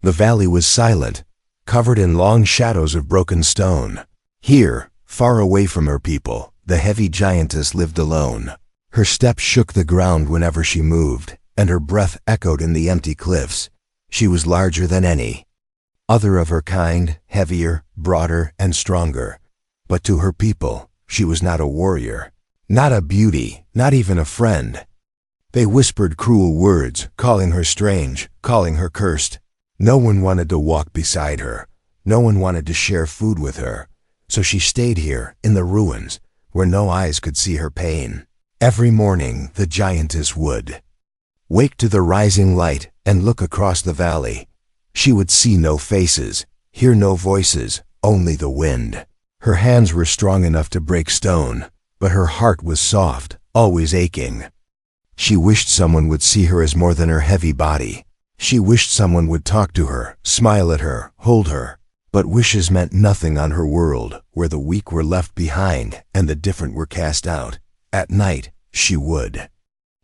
The valley was silent, covered in long shadows of broken stone. Here, far away from her people, the heavy giantess lived alone. Her steps shook the ground whenever she moved, and her breath echoed in the empty cliffs. She was larger than any other of her kind, heavier, broader, and stronger. But to her people, she was not a warrior, not a beauty, not even a friend. They whispered cruel words, calling her strange, calling her cursed. No one wanted to walk beside her. No one wanted to share food with her. So she stayed here, in the ruins, where no eyes could see her pain. Every morning, the giantess would wake to the rising light and look across the valley. She would see no faces, hear no voices, only the wind. Her hands were strong enough to break stone, but her heart was soft, always aching. She wished someone would see her as more than her heavy body. She wished someone would talk to her, smile at her, hold her. But wishes meant nothing on her world, where the weak were left behind and the different were cast out. At night, she would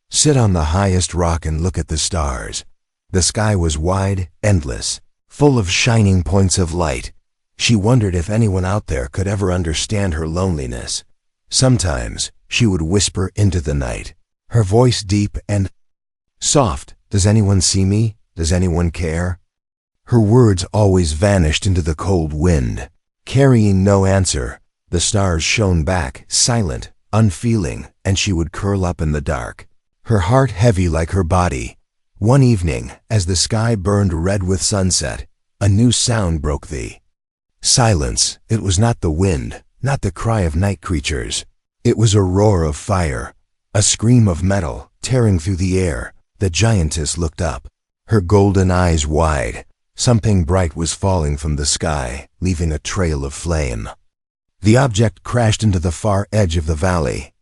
sit on the highest rock and look at the stars. The sky was wide, endless, full of shining points of light. She wondered if anyone out there could ever understand her loneliness. Sometimes, she would whisper into the night, her voice deep and soft. "Does anyone see me? Does anyone care?" Her words always vanished into the cold wind. Carrying no answer, the stars shone back, silent, unfeeling, and she would curl up in the dark, her heart heavy like her body. One evening, as the sky burned red with sunset, a new sound broke the silence. It was not the wind, not the cry of night creatures. It was a roar of fire, a scream of metal tearing through the air. The giantess looked up, her golden eyes wide. Something bright was falling from the sky, leaving a trail of flame. The object crashed into the far edge of the valley.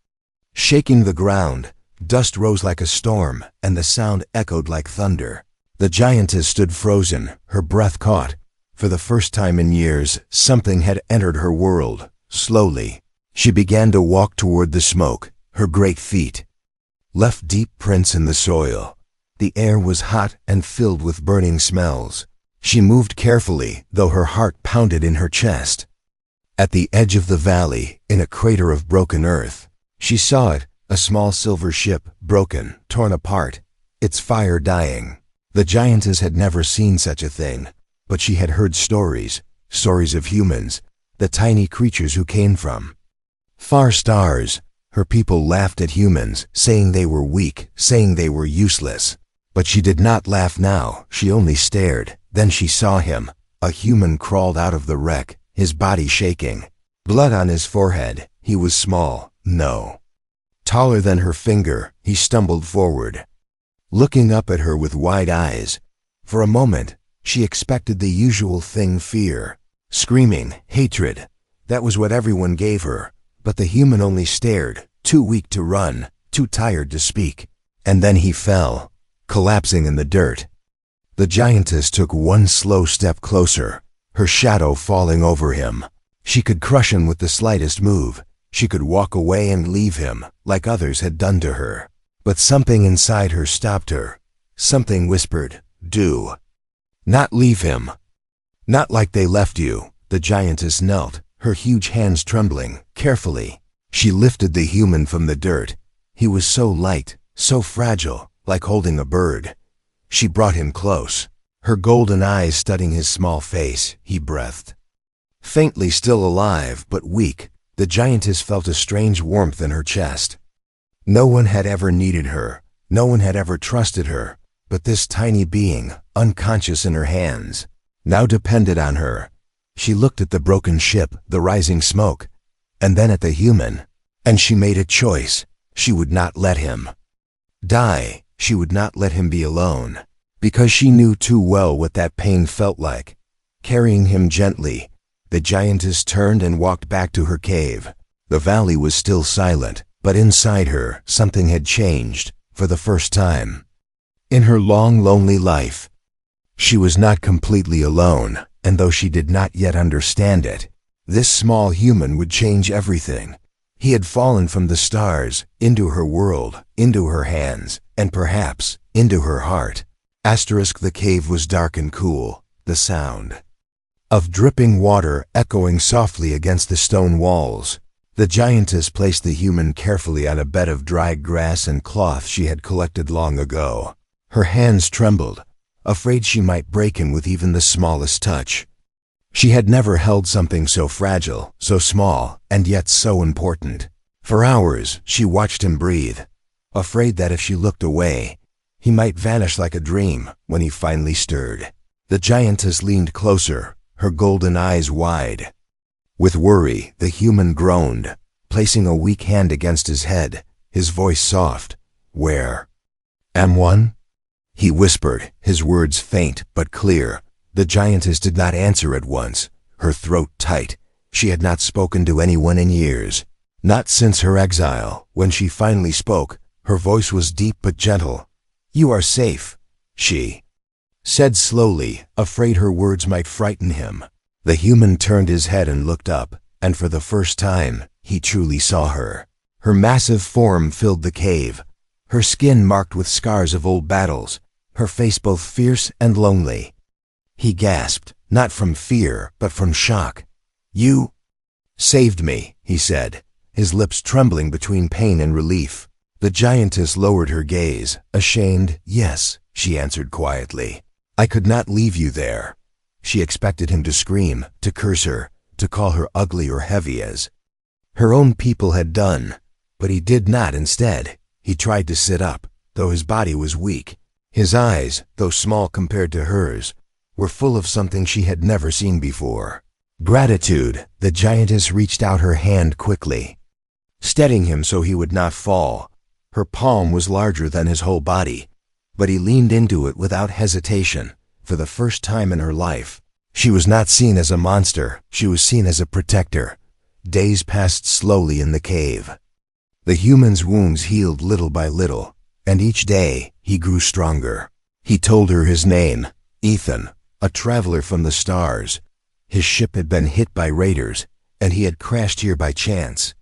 Shaking the ground, dust rose like a storm, and the sound echoed like thunder. The giantess stood frozen, her breath caught. For the first time in years, something had entered her world. Slowly, she began to walk toward the smoke, her great feet left deep prints in the soil. The air was hot and filled with burning smells. She moved carefully, though her heart pounded in her chest. At the edge of the valley, in a crater of broken earth, she saw it, a small silver ship, broken, torn apart, its fire dying. The giantess had never seen such a thing, but she had heard stories of humans, the tiny creatures who came from far stars. Her people laughed at humans, saying they were weak, saying they were useless. But she did not laugh now, she only stared. Then she saw him. A human crawled out of the wreck, his body shaking. Blood on his forehead. He was small, no, taller than her finger. He stumbled forward, looking up at her with wide eyes. For a moment, she expected the usual thing: fear, screaming, hatred. That was what everyone gave her. But the human only stared, too weak to run, too tired to speak. And then he fell, collapsing in the dirt. The giantess took one slow step closer, her shadow falling over him. She could crush him with the slightest move. She could walk away and leave him, like others had done to her. But something inside her stopped her. Something whispered, "Do not leave him. Not like they left you." The giantess knelt, her huge hands trembling. Carefully, she lifted the human from the dirt. He was so light, so fragile, like holding a bird. She brought him close, her golden eyes studying his small face. He breathed faintly, still alive, but weak. The giantess felt a strange warmth in her chest. No one had ever needed her. No one had ever trusted her. But this tiny being, unconscious in her hands, now depended on her. She looked at the broken ship, the rising smoke, and then at the human. And she made a choice. She would not let him die. She would not let him be alone. Because she knew too well what that pain felt like. Carrying him gently, the giantess turned and walked back to her cave. The valley was still silent, but inside her, something had changed, for the first time in her long, lonely life. She was not completely alone, and though she did not yet understand it, this small human would change everything. He had fallen from the stars, into her world, into her hands, and perhaps into her heart. ** The cave was dark and cool. the sound of dripping water echoing softly against the stone walls. The giantess placed the human carefully on a bed of dried grass and cloth she had collected long ago. Her hands trembled, afraid she might break him with even the smallest touch. She had never held something so fragile, so small, and yet so important. For hours, she watched him breathe, afraid that if she looked away, he might vanish like a dream when he finally stirred. The giantess leaned closer, her golden eyes wide. With worry, the human groaned, placing a weak hand against his head, his voice soft. "Where am one?" he whispered, his words faint but clear. The giantess did not answer at once, her throat tight. She had not spoken to anyone in years. Not since her exile. When she finally spoke, her voice was deep but gentle. "You are safe," she said slowly, afraid her words might frighten him. The human turned his head and looked up, and for the first time, he truly saw her. Her massive form filled the cave, her skin marked with scars of old battles, her face both fierce and lonely. He gasped, not from fear, but from shock. "You saved me," he said, his lips trembling between pain and relief. The giantess lowered her gaze, ashamed. "Yes," she answered quietly. "I could not leave you there." She expected him to scream, to curse her, to call her ugly or heavy as her own people had done. But he did not. Instead, he tried to sit up, though his body was weak. His eyes, though small compared to hers, were full of something she had never seen before. Gratitude. The giantess reached out her hand quickly, steadying him so he would not fall. Her palm was larger than his whole body, but he leaned into it without hesitation. For the first time in her life, she was not seen as a monster, she was seen as a protector. Days passed slowly in the cave. The human's wounds healed little by little, and each day he grew stronger. He told her his name, Ethan, a traveler from the stars. His ship had been hit by raiders, and he had crashed here by chance.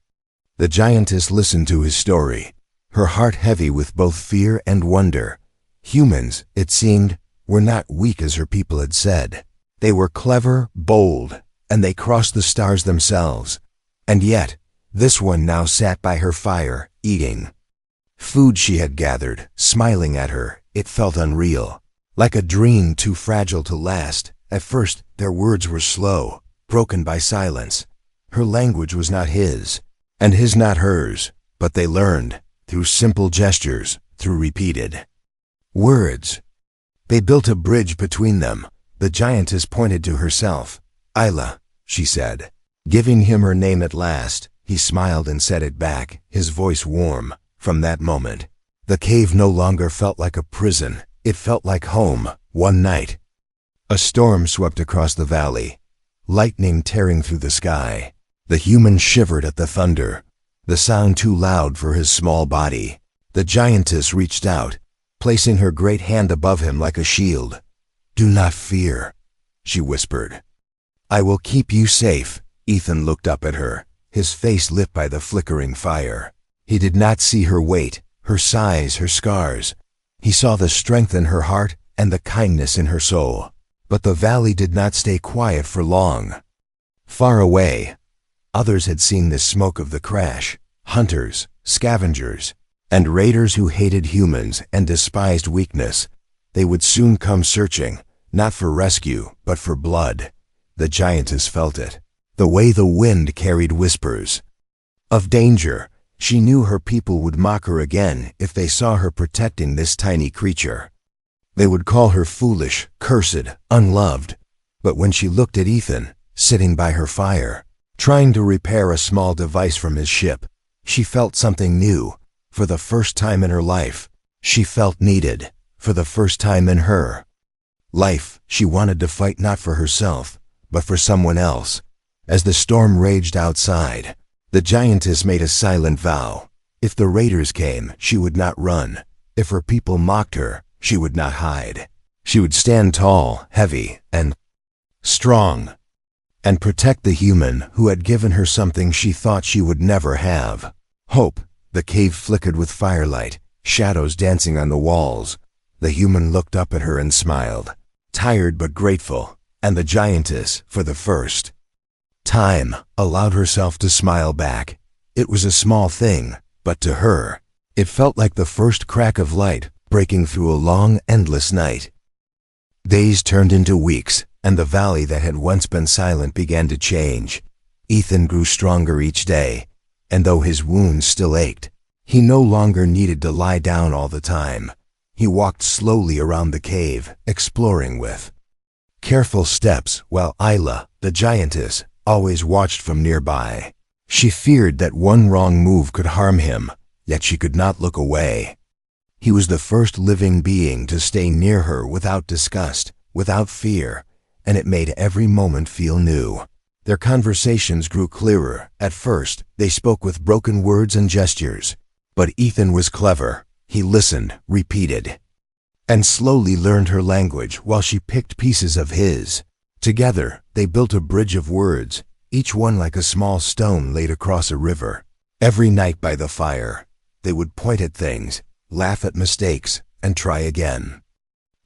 The giantess listened to his story, her heart heavy with both fear and wonder. Humans, it seemed, were not weak as her people had said. They were clever, bold, and they crossed the stars themselves. And yet, this one now sat by her fire, eating food she had gathered, smiling at her. It felt unreal, like a dream too fragile to last. At first, their words were slow, broken by silence. Her language was not his, and his not hers, but they learned, through simple gestures, through repeated words. They built a bridge between them. The giantess pointed to herself. "Isla," she said, giving him her name at last. He smiled and said it back, his voice warm. From that moment, the cave no longer felt like a prison. It felt like home. One night, a storm swept across the valley, lightning tearing through the sky. The human shivered at the thunder, the sound too loud for his small body. The giantess reached out, placing her great hand above him like a shield. "Do not fear," she whispered. "I will keep you safe." Ethan looked up at her, his face lit by the flickering fire. He did not see her weight, her size, her scars. He saw the strength in her heart and the kindness in her soul. But the valley did not stay quiet for long. Far away, others had seen the smoke of the crash. Hunters, scavengers, and raiders who hated humans and despised weakness. They would soon come searching, not for rescue, but for blood. The giantess felt it, the way the wind carried whispers of danger. She knew her people would mock her again if they saw her protecting this tiny creature. They would call her foolish, cursed, unloved. But when she looked at Ethan, sitting by her fire, trying to repair a small device from his ship, she felt something new. For the first time in her life, she felt needed. For the first time in her life, she wanted to fight not for herself, but for someone else. As the storm raged outside, the giantess made a silent vow. If the raiders came, she would not run. If her people mocked her, she would not hide. She would stand tall, heavy, and strong, and protect the human who had given her something she thought she would never have: hope. The cave flickered with firelight, shadows dancing on the walls. The human looked up at her and smiled, tired but grateful. and the giantess, for the first time, allowed herself to smile back. It was a small thing, but to her, it felt like the first crack of light breaking through a long, endless night. Days turned into weeks, and the valley that had once been silent began to change. Ethan grew stronger each day, and though his wounds still ached, he no longer needed to lie down all the time. He walked slowly around the cave, exploring with careful steps, while Isla, the giantess, always watched from nearby. She feared that one wrong move could harm him, yet she could not look away. He was the first living being to stay near her without disgust, without fear, and it made every moment feel new. Their conversations grew clearer. At first, they spoke with broken words and gestures. But Ethan was clever. He listened, repeated, and slowly learned her language while she picked pieces of his. Together, they built a bridge of words, each one like a small stone laid across a river. Every night by the fire, they would point at things, laugh at mistakes, and try again.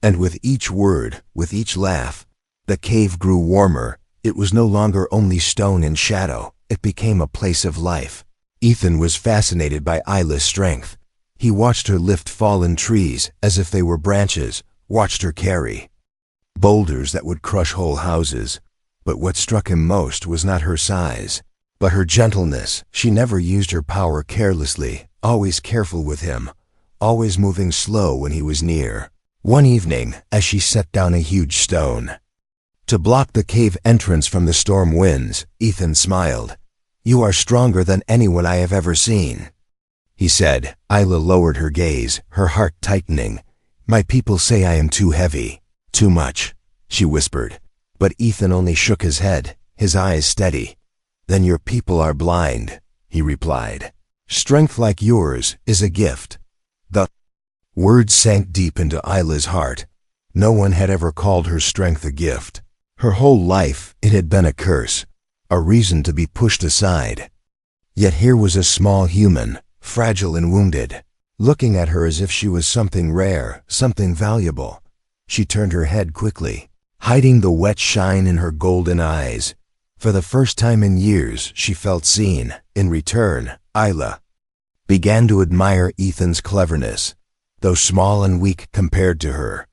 And with each word, with each laugh, the cave grew warmer. It was no longer only stone and shadow. It became a place of life. Ethan was fascinated by Isla's strength. He watched her lift fallen trees as if they were branches, watched her carry boulders that would crush whole houses. But what struck him most was not her size, but her gentleness. She never used her power carelessly, always careful with him, always moving slow when he was near. One evening, as she set down a huge stone to block the cave entrance from the storm winds, Ethan smiled. "You are stronger than anyone I have ever seen," he said. Isla lowered her gaze, her heart tightening. "My people say I am too heavy." "Too much," she whispered. But Ethan only shook his head, his eyes steady. "Then your people are blind," he replied. "Strength like yours is a gift." The words sank deep into Isla's heart. No one had ever called her strength a gift. Her whole life, it had been a curse, a reason to be pushed aside. Yet here was a small human, fragile and wounded, looking at her as if she was something rare, something valuable. She turned her head quickly, hiding the wet shine in her golden eyes. For the first time in years, she felt seen. In return, Isla began to admire Ethan's cleverness, though small and weak compared to her.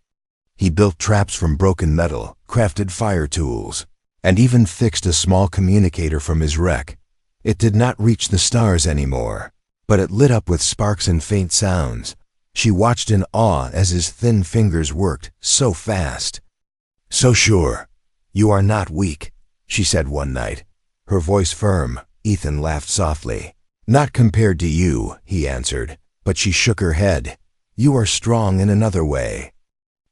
He built traps from broken metal, crafted fire tools, and even fixed a small communicator from his wreck. It did not reach the stars anymore, but it lit up with sparks and faint sounds. She watched in awe as his thin fingers worked so fast. "So sure, you are not weak," she said one night, her voice firm. Ethan laughed softly. "Not compared to you," he answered, but she shook her head. "You are strong in another way."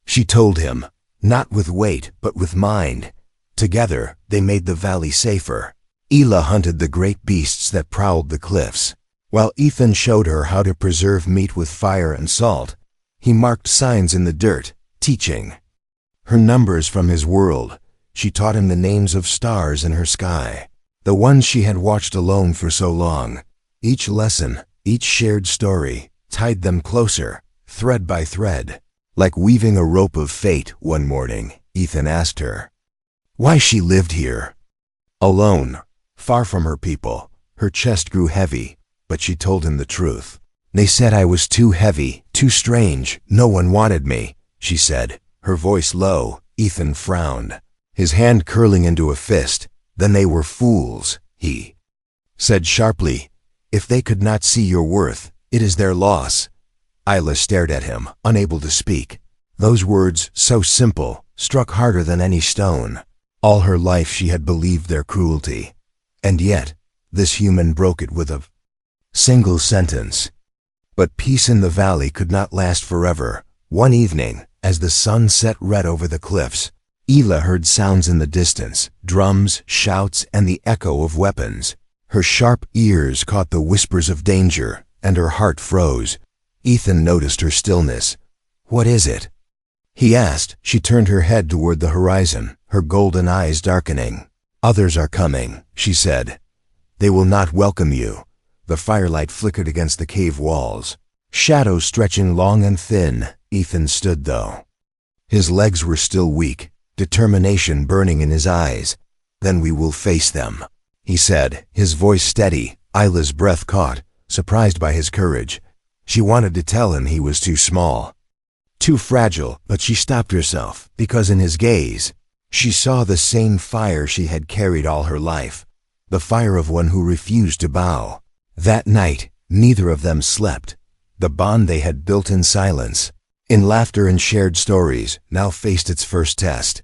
She told him, not with weight, but with mind. Together, they made the valley safer. Isla hunted the great beasts that prowled the cliffs, while Ethan showed her how to preserve meat with fire and salt. He marked signs in the dirt, teaching her numbers from his world. She taught him the names of stars in her sky, the ones she had watched alone for so long. Each lesson, each shared story, tied them closer, thread by thread. Like weaving a rope of fate. One morning, Ethan asked her why she lived here, alone, far from her people. Her chest grew heavy, but she told him the truth. "They said I was too heavy, too strange. No one wanted me," she said, her voice low. Ethan frowned, his hand curling into a fist. "Then they were fools," he said sharply. "If they could not see your worth, it is their loss." Isla stared at him, unable to speak. Those words, so simple, struck harder than any stone. All her life she had believed their cruelty, and yet this human broke it with a single sentence. But peace in the valley could not last forever. One evening, as the sun set red over the cliffs, Isla heard sounds in the distance, drums, shouts, and the echo of weapons. Her sharp ears caught the whispers of danger, and her heart froze. Ethan noticed her stillness. "What is it?" he asked. She turned her head toward the horizon, her golden eyes darkening. "Others are coming," she said. "They will not welcome you." The firelight flickered against the cave walls, shadows stretching long and thin. Ethan stood though. His legs were still weak, determination burning in his eyes. "Then we will face them," he said, his voice steady. Isla's breath caught, surprised by his courage. She wanted to tell him he was too small, too fragile, but she stopped herself, because in his gaze, she saw the same fire she had carried all her life, the fire of one who refused to bow. That night, neither of them slept. The bond they had built in silence, in laughter and shared stories, now faced its first test.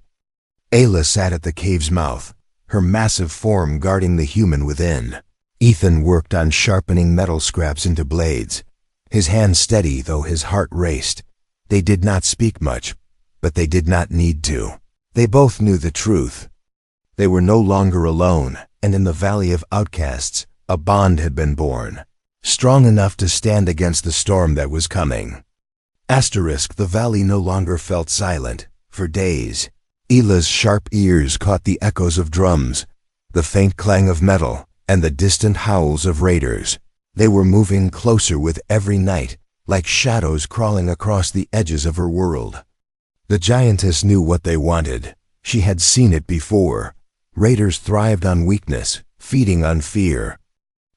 Ayla sat at the cave's mouth, her massive form guarding the human within. Ethan worked on sharpening metal scraps into blades, his hands steady though his heart raced. They did not speak much, but they did not need to. They both knew the truth. They were no longer alone, and in the Valley of Outcasts, a bond had been born, strong enough to stand against the storm that was coming. The valley no longer felt silent. For days, Ayla's sharp ears caught the echoes of drums, the faint clang of metal, and the distant howls of raiders. They were moving closer with every night, like shadows crawling across the edges of her world. The Giantess knew what they wanted. She had seen it before. Raiders thrived on weakness, feeding on fear.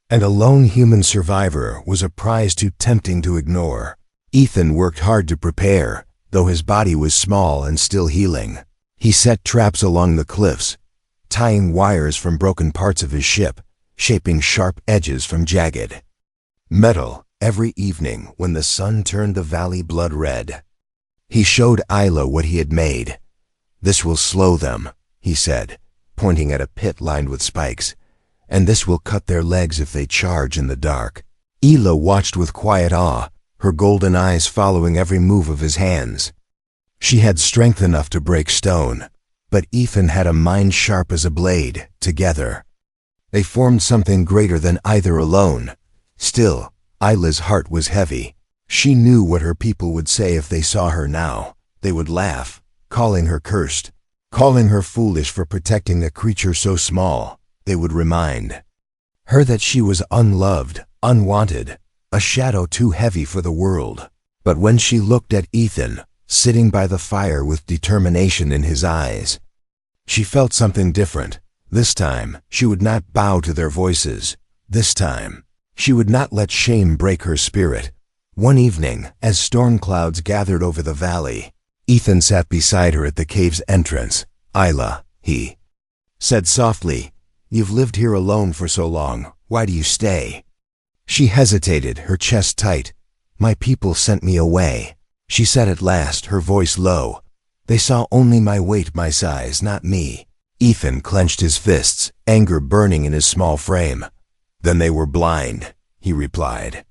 And a lone human survivor was a prize too tempting to ignore. Ethan worked hard to prepare, though his body was small and still healing. He set traps along the cliffs, tying wires from broken parts of his ship, shaping sharp edges from jagged metal. Every evening when the sun turned the valley blood red, he showed Ayla what he had made. "This will slow them," he said, pointing at a pit lined with spikes, "and this will cut their legs if they charge in the dark." Ayla watched with quiet awe, her golden eyes following every move of his hands. She had strength enough to break stone, but Ethan had a mind sharp as a blade. Together, they formed something greater than either alone. Still, Ayla's heart was heavy. She knew what her people would say if they saw her now. They would laugh, calling her cursed, calling her foolish for protecting a creature so small. They would remind her that she was unloved, unwanted, a shadow too heavy for the world. But when she looked at Ethan, sitting by the fire with determination in his eyes, she felt something different. This time, she would not bow to their voices. This time, she would not let shame break her spirit. One evening, as storm clouds gathered over the valley, Ethan sat beside her at the cave's entrance. "Ayla," he said softly, "you've lived here alone for so long. Why do you stay?" She hesitated, her chest tight. "My people sent me away," she said at last, her voice low. "They saw only my weight, my size, not me." Ethan clenched his fists, anger burning in his small frame. "Then they were blind," he replied.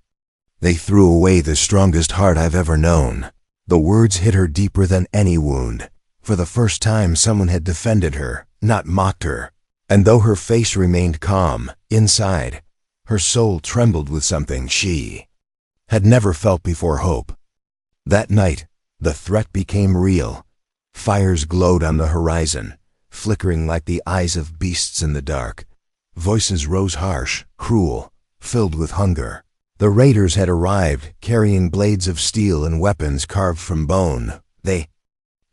"They threw away the strongest heart I've ever known." The words hit her deeper than any wound. For the first time someone had defended her, not mocked her. And though her face remained calm, inside, her soul trembled with something she had never felt before: hope. That night, the threat became real. Fires glowed on the horizon, flickering like the eyes of beasts in the dark. Voices rose harsh, cruel, filled with hunger. The raiders had arrived, carrying blades of steel and weapons carved from bone. They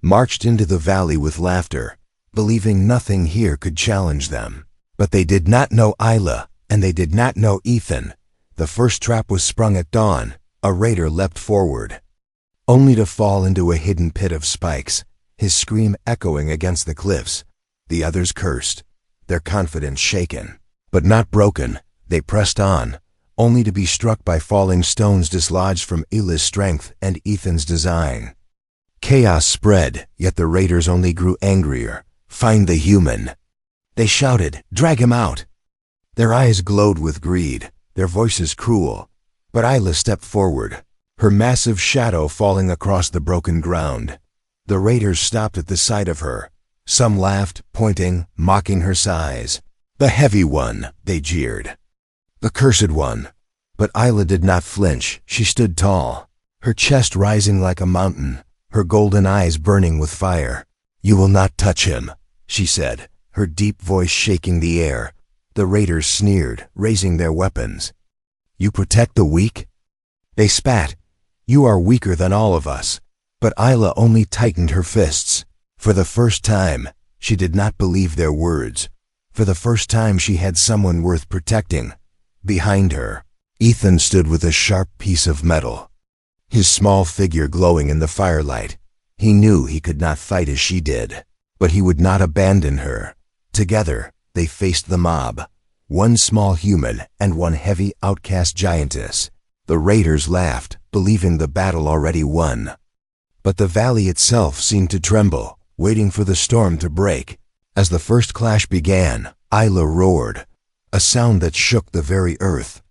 marched into the valley with laughter, believing nothing here could challenge them. But they did not know Ayla, and they did not know Ethan. The first trap was sprung at dawn. A raider leapt forward, only to fall into a hidden pit of spikes, his scream echoing against the cliffs. The others cursed, their confidence shaken, but not broken. They pressed on, only to be struck by falling stones dislodged from Ayla's strength and Ethan's design. Chaos spread, yet the raiders only grew angrier. "Find the human," they shouted. "Drag him out." Their eyes glowed with greed, their voices cruel. But Ayla stepped forward, her massive shadow falling across the broken ground. The raiders stopped at the sight of her. Some laughed, pointing, mocking her size. "The heavy one," they jeered. "The cursed one." But Ayla did not flinch. She stood tall, her chest rising like a mountain, her golden eyes burning with fire. "You will not touch him," she said, her deep voice shaking the air. The raiders sneered, raising their weapons. "You protect the weak?" They spat. "You are weaker than all of us." But Ayla only tightened her fists. For the first time, she did not believe their words. For the first time, she had someone worth protecting. Behind her, Ethan stood with a sharp piece of metal, his small figure glowing in the firelight. He knew he could not fight as she did, but he would not abandon her. Together, they faced the mob, one small human and one heavy outcast giantess. The raiders laughed, believing the battle already won. But the valley itself seemed to tremble, waiting for the storm to break. As the first clash began, Isla roared, a sound that shook the very earth.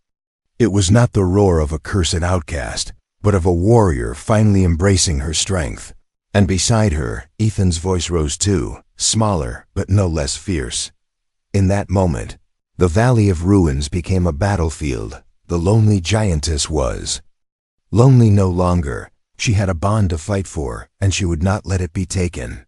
It was not the roar of a cursed outcast, but of a warrior finally embracing her strength. And beside her, Ethan's voice rose too, smaller but no less fierce. In that moment, the Valley of Ruins became a battlefield. The lonely giantess was lonely no longer. She had a bond to fight for, and she would not let it be taken.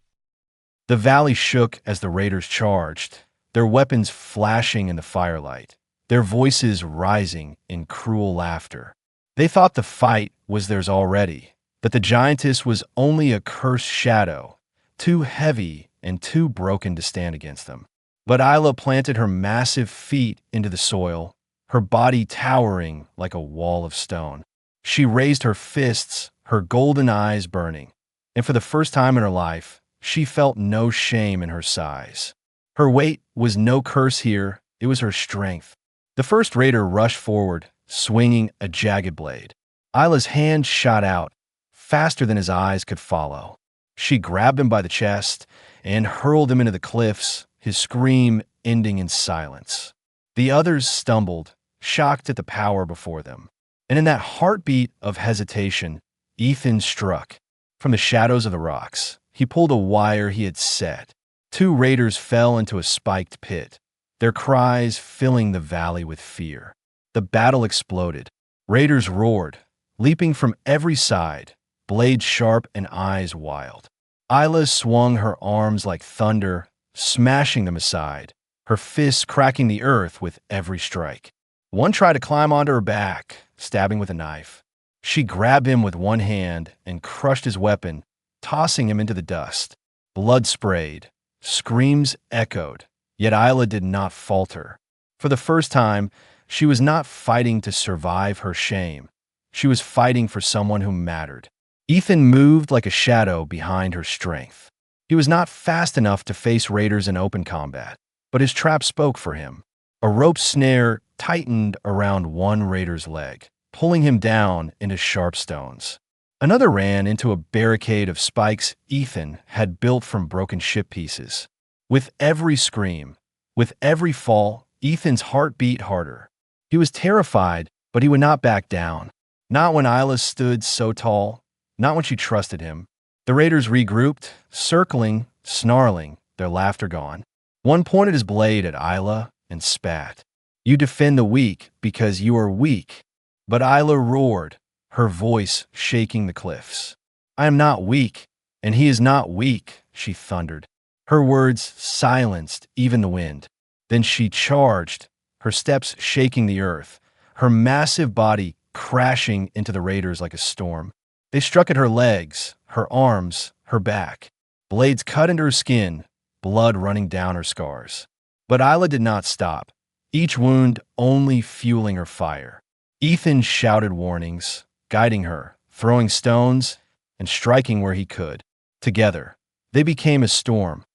The valley shook as the raiders charged, their weapons flashing in the firelight, their voices rising in cruel laughter. They thought the fight was theirs already, that the giantess was only a cursed shadow, too heavy and too broken to stand against them. But Isla planted her massive feet into the soil, her body towering like a wall of stone. She raised her fists, her golden eyes burning, and for the first time in her life, she felt no shame in her size. Her weight was no curse here, it was her strength. The first raider rushed forward, swinging a jagged blade. Isla's hand shot out, faster than his eyes could follow. She grabbed him by the chest and hurled him into the cliffs, his scream ending in silence. The others stumbled, shocked at the power before them. And in that heartbeat of hesitation, Ethan struck. From the shadows of the rocks, he pulled a wire he had set. Two raiders fell into a spiked pit, their cries filling the valley with fear. The battle exploded. Raiders roared, leaping from every side, blades sharp and eyes wild. Isla swung her arms like thunder, smashing them aside, her fists cracking the earth with every strike. One tried to climb onto her back, stabbing with a knife. She grabbed him with one hand and crushed his weapon, tossing him into the dust. Blood sprayed, screams echoed, yet Isla did not falter. For the first time, she was not fighting to survive her shame. She was fighting for someone who mattered. Ethan moved like a shadow behind her strength. He was not fast enough to face raiders in open combat, but his trap spoke for him. A rope snare tightened around one raider's leg, pulling him down into sharp stones. Another ran into a barricade of spikes Ethan had built from broken ship pieces. With every scream, with every fall, Ethan's heart beat harder. He was terrified, but he would not back down. Not when Isla stood so tall, not when she trusted him. The raiders regrouped, circling, snarling, their laughter gone. One pointed his blade at Isla and spat. "You defend the weak because you are weak." But Isla roared, her voice shaking the cliffs. "I am not weak, and he is not weak," she thundered. Her words silenced even the wind. Then she charged, her steps shaking the earth, her massive body crashing into the raiders like a storm. They struck at her legs, her arms, her back. Blades cut into her skin, blood running down her scars. But Isla did not stop, each wound only fueling her fire. Ethan shouted warnings, guiding her, throwing stones, and striking where he could. Together, they became a storm,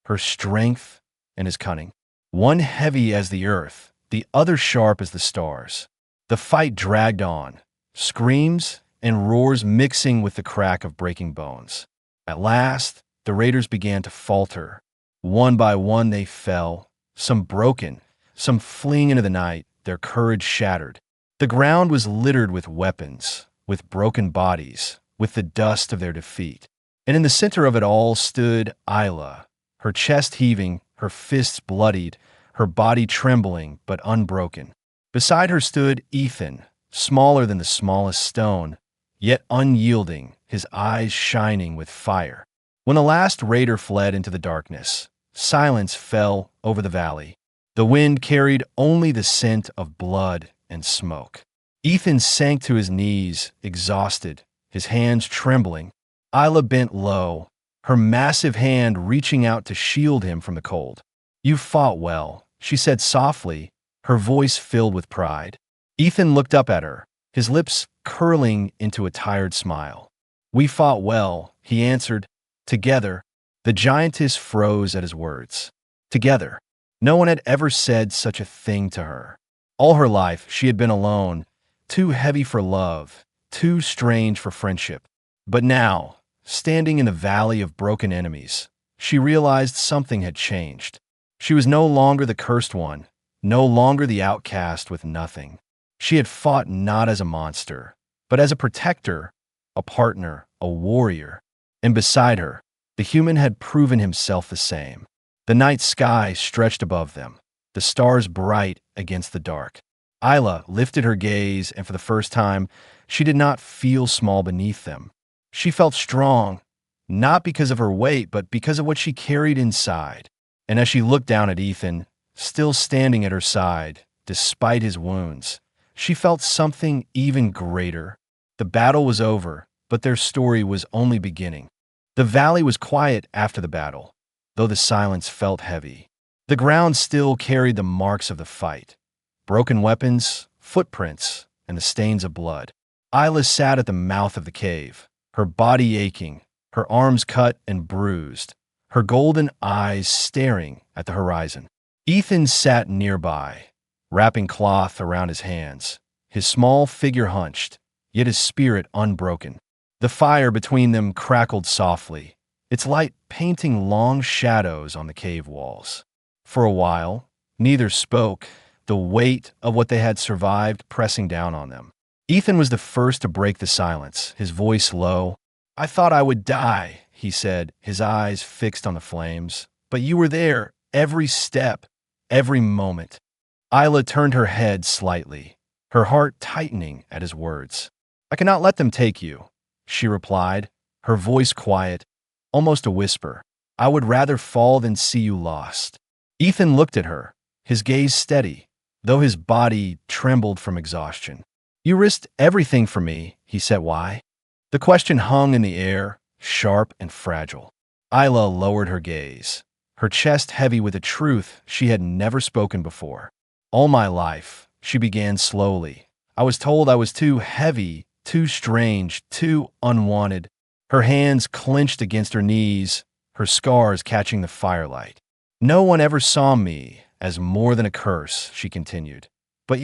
her strength and his cunning. One heavy as the earth, the other sharp as the stars. The fight dragged on, screams and roars mixing with the crack of breaking bones. At last, the raiders began to falter. One by one they fell, some broken, some fleeing into the night, their courage shattered. The ground was littered with weapons, with broken bodies, with the dust of their defeat. And in the center of it all stood Isla, her chest heaving, her fists bloodied, her body trembling but unbroken. Beside her stood Ethan, smaller than the smallest stone, yet unyielding, his eyes shining with fire. When the last raider fled into the darkness, silence fell over the valley. The wind carried only the scent of blood and smoke. Ethan sank to his knees, exhausted, his hands trembling. Isla bent low, her massive hand reaching out to shield him from the cold. "You fought well," she said softly, her voice filled with pride. Ethan looked up at her, his lips curling into a tired smile. "We fought well," he answered. "Together." The giantess froze at his words. Together. No one had ever said such a thing to her. All her life, she had been alone, too heavy for love, too strange for friendship. But now, standing in the valley of broken enemies, she realized something had changed. She was no longer the cursed one, no longer the outcast with nothing. She had fought not as a monster, but as a protector, a partner, a warrior. And beside her, the human had proven himself the same. The night sky stretched above them, the stars bright against the dark. Isla lifted her gaze, and for the first time, she did not feel small beneath them. She felt strong, not because of her weight, but because of what she carried inside. And as she looked down at Ethan, still standing at her side, despite his wounds, she felt something even greater. The battle was over, but their story was only beginning. The valley was quiet after the battle, though the silence felt heavy. The ground still carried the marks of the fight. Broken weapons, footprints, and the stains of blood. Isla sat at the mouth of the cave, her body aching, her arms cut and bruised, her golden eyes staring at the horizon. Ethan sat nearby, wrapping cloth around his hands, his small figure hunched, yet his spirit unbroken. The fire between them crackled softly, its light painting long shadows on the cave walls. For a while, neither spoke, the weight of what they had survived pressing down on them. Ethan was the first to break the silence, his voice low. "I thought I would die," he said, his eyes fixed on the flames. "But you were there, every step, every moment." Isla turned her head slightly, her heart tightening at his words. "I cannot let them take you," she replied, her voice quiet, almost a whisper. "I would rather fall than see you lost." Ethan looked at her, his gaze steady, though his body trembled from exhaustion. "You risked everything for me," he said. "Why?" The question hung in the air, sharp and fragile. Isla lowered her gaze, her chest heavy with a truth she had never spoken before. "All my life," she began slowly, "I was told I was too heavy, too strange, too unwanted." Her hands clenched against her knees, her scars catching the firelight. "No one ever saw me as more than a curse," she continued. "But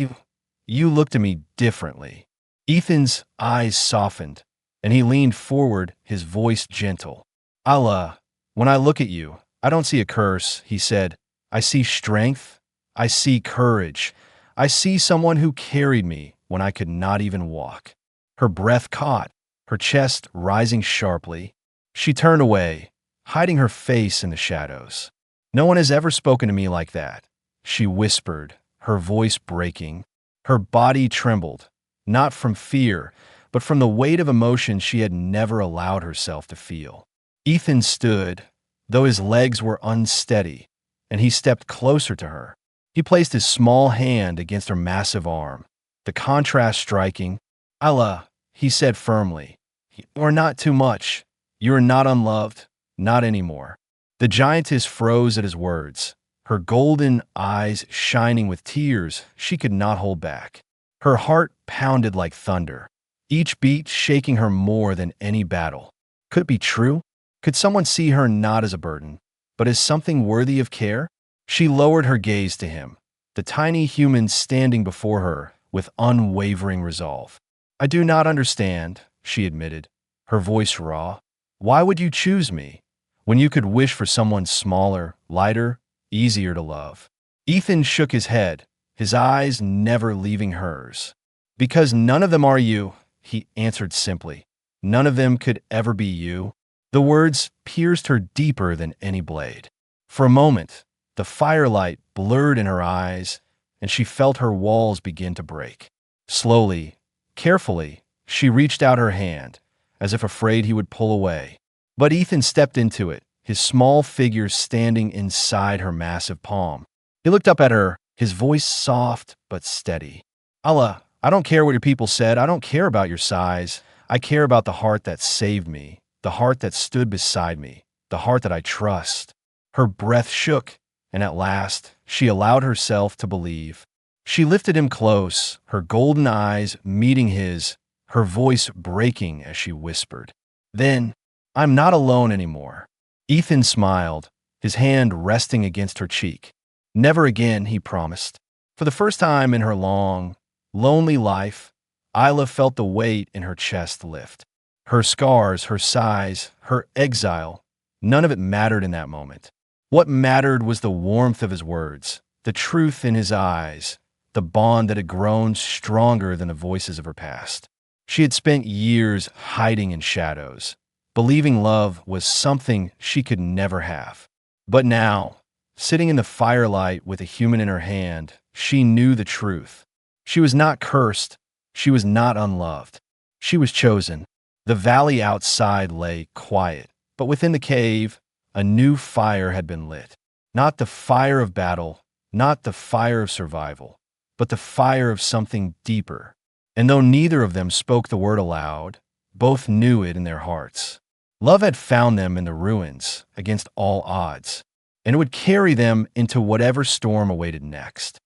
you looked at me differently." Ethan's eyes softened, and he leaned forward, his voice gentle. "Isla, when I look at you, I don't see a curse," he said. "I see strength. I see courage. I see someone who carried me when I could not even walk." Her breath caught, her chest rising sharply. She turned away, hiding her face in the shadows. "No one has ever spoken to me like that," she whispered, her voice breaking. Her body trembled, not from fear, but from the weight of emotion she had never allowed herself to feel. Ethan stood, though his legs were unsteady, and he stepped closer to her. He placed his small hand against her massive arm, the contrast striking. "Isla," he said firmly, "you are not too much. You are not unloved, not anymore." The giantess froze at his words, her golden eyes shining with tears she could not hold back. Her heart pounded like thunder, each beat shaking her more than any battle. Could it be true? Could someone see her not as a burden, but as something worthy of care? She lowered her gaze to him, the tiny human standing before her with unwavering resolve. "I do not understand," she admitted, her voice raw. "Why would you choose me, when you could wish for someone smaller, lighter, easier to love?" Ethan shook his head, his eyes never leaving hers. "Because none of them are you," he answered simply. "None of them could ever be you." The words pierced her deeper than any blade. For a moment, the firelight blurred in her eyes, and she felt her walls begin to break. Slowly, carefully, she reached out her hand, as if afraid he would pull away. But Ethan stepped into it, his small figure standing inside her massive palm. He looked up at her, his voice soft but steady. "Isla, I don't care what your people said. I don't care about your size. I care about the heart that saved me, the heart that stood beside me, the heart that I trust. Her breath shook, and at last she allowed herself to believe. She lifted him close, her golden eyes meeting his, her voice breaking as she whispered, "Then, I'm not alone anymore." Ethan smiled, his hand resting against her cheek. "Never again," he promised. For the first time in her long, lonely life, Isla felt the weight in her chest lift. Her scars, her sighs, her exile, none of it mattered in that moment. What mattered was the warmth of his words, the truth in his eyes, the bond that had grown stronger than the voices of her past. She had spent years hiding in shadows, believing love was something she could never have. But now, sitting in the firelight with a human in her hand, she knew the truth. She was not cursed. She was not unloved. She was chosen. The valley outside lay quiet, but within the cave, a new fire had been lit. Not the fire of battle, not the fire of survival, but the fire of something deeper. And though neither of them spoke the word aloud, both knew it in their hearts. Love had found them in the ruins against all odds, and it would carry them into whatever storm awaited next.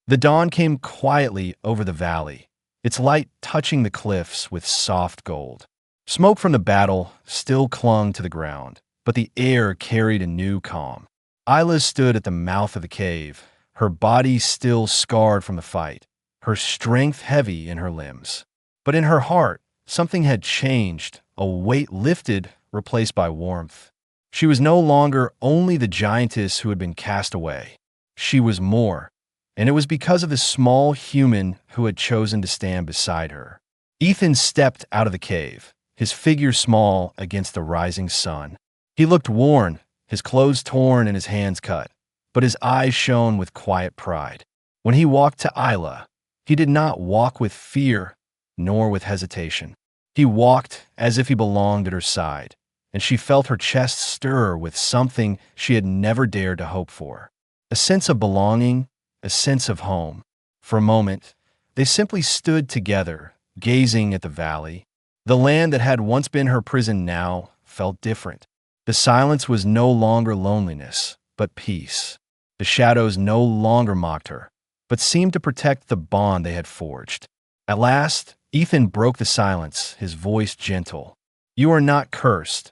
The dawn came quietly over the valley, its light touching the cliffs with soft gold. Smoke from the battle still clung to the ground, but the air carried a new calm. Isla stood at the mouth of the cave, her body still scarred from the fight, her strength heavy in her limbs. But in her heart, something had changed, a weight lifted, replaced by warmth. She was no longer only the giantess who had been cast away. She was more, and it was because of the small human who had chosen to stand beside her. Ethan stepped out of the cave, his figure small against the rising sun. He looked worn, his clothes torn and his hands cut, but his eyes shone with quiet pride. When he walked to Isla, he did not walk with fear, nor with hesitation. He walked as if he belonged at her side, and she felt her chest stir with something she had never dared to hope for. A sense of belonging, a sense of home. For a moment, they simply stood together, gazing at the valley. The land that had once been her prison now felt different. The silence was no longer loneliness, but peace. The shadows no longer mocked her, but seemed to protect the bond they had forged. At last, Ethan broke the silence, his voice gentle. "You are not cursed,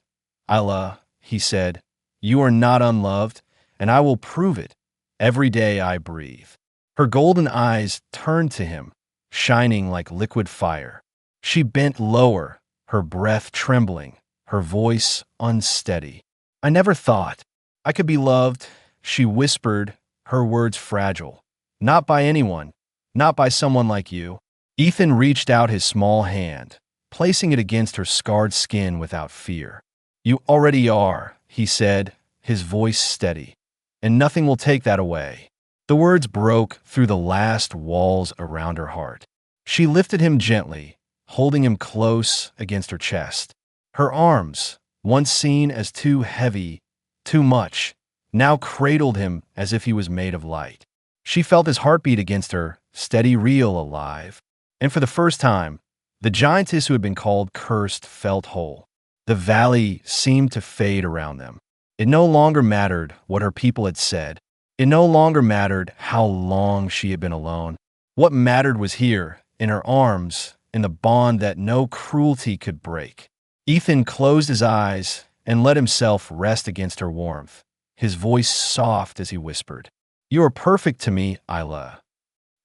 Isla," he said. "You are not unloved, and I will prove it every day I breathe." Her golden eyes turned to him, shining like liquid fire. She bent lower, her breath trembling, her voice unsteady. "I never thought I could be loved," she whispered, her words fragile. "Not by anyone, not by someone like you." Ethan reached out his small hand, placing it against her scarred skin without fear. "You already are," he said, his voice steady, "and nothing will take that away." The words broke through the last walls around her heart. She lifted him gently, holding him close against her chest. Her arms, once seen as too heavy, too much, now cradled him as if he was made of light. She felt his heartbeat against her, steady, real, alive. And for the first time, the giantess who had been called cursed felt whole. The valley seemed to fade around them. It no longer mattered what her people had said. It no longer mattered how long she had been alone. What mattered was here, in her arms, in the bond that no cruelty could break. Ethan closed his eyes and let himself rest against her warmth, his voice soft as he whispered, "You are perfect to me, Isla."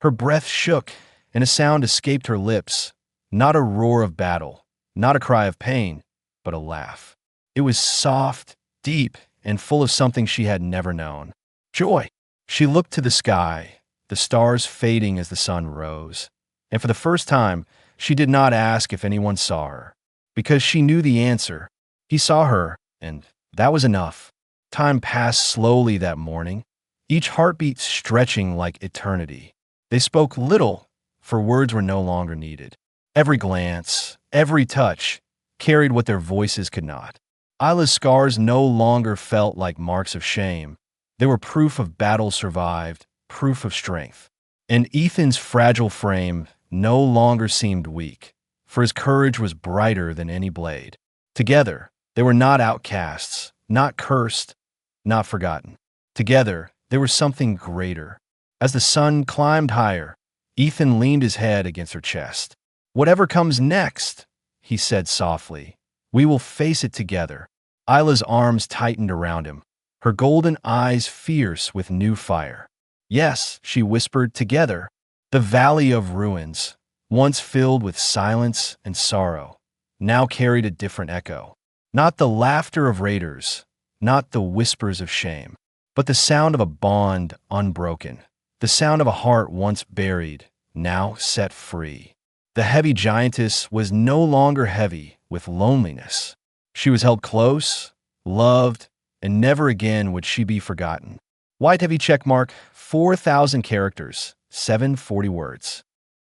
Her breath shook, and a sound escaped her lips, not a roar of battle, not a cry of pain, but a laugh. It was soft, deep, and full of something she had never known. Joy. She looked to the sky, the stars fading as the sun rose, and for the first time, she did not ask if anyone saw her, because she knew the answer. He saw her, and that was enough. Time passed slowly that morning, each heartbeat stretching like eternity. They spoke little, for words were no longer needed. Every glance, every touch, carried what their voices could not. Isla's scars no longer felt like marks of shame. They were proof of battle survived, proof of strength. And Ethan's fragile frame no longer seemed weak, for his courage was brighter than any blade. Together, they were not outcasts, Not cursed, not forgotten. Together, there was something greater. As the sun climbed higher, Ethan leaned his head against her chest. "Whatever comes next," he said softly, "we will face it together." Isla's arms tightened around him, her golden eyes fierce with new fire. "Yes," she whispered, "together." The Valley of Ruins, once filled with silence and sorrow, now carried a different echo. Not the laughter of raiders, not the whispers of shame, but the sound of a bond unbroken, the sound of a heart once buried, now set free. The heavy giantess was no longer heavy with loneliness. She was held close, loved, and never again would she be forgotten. White heavy checkmark, 4,000 characters, 740 words.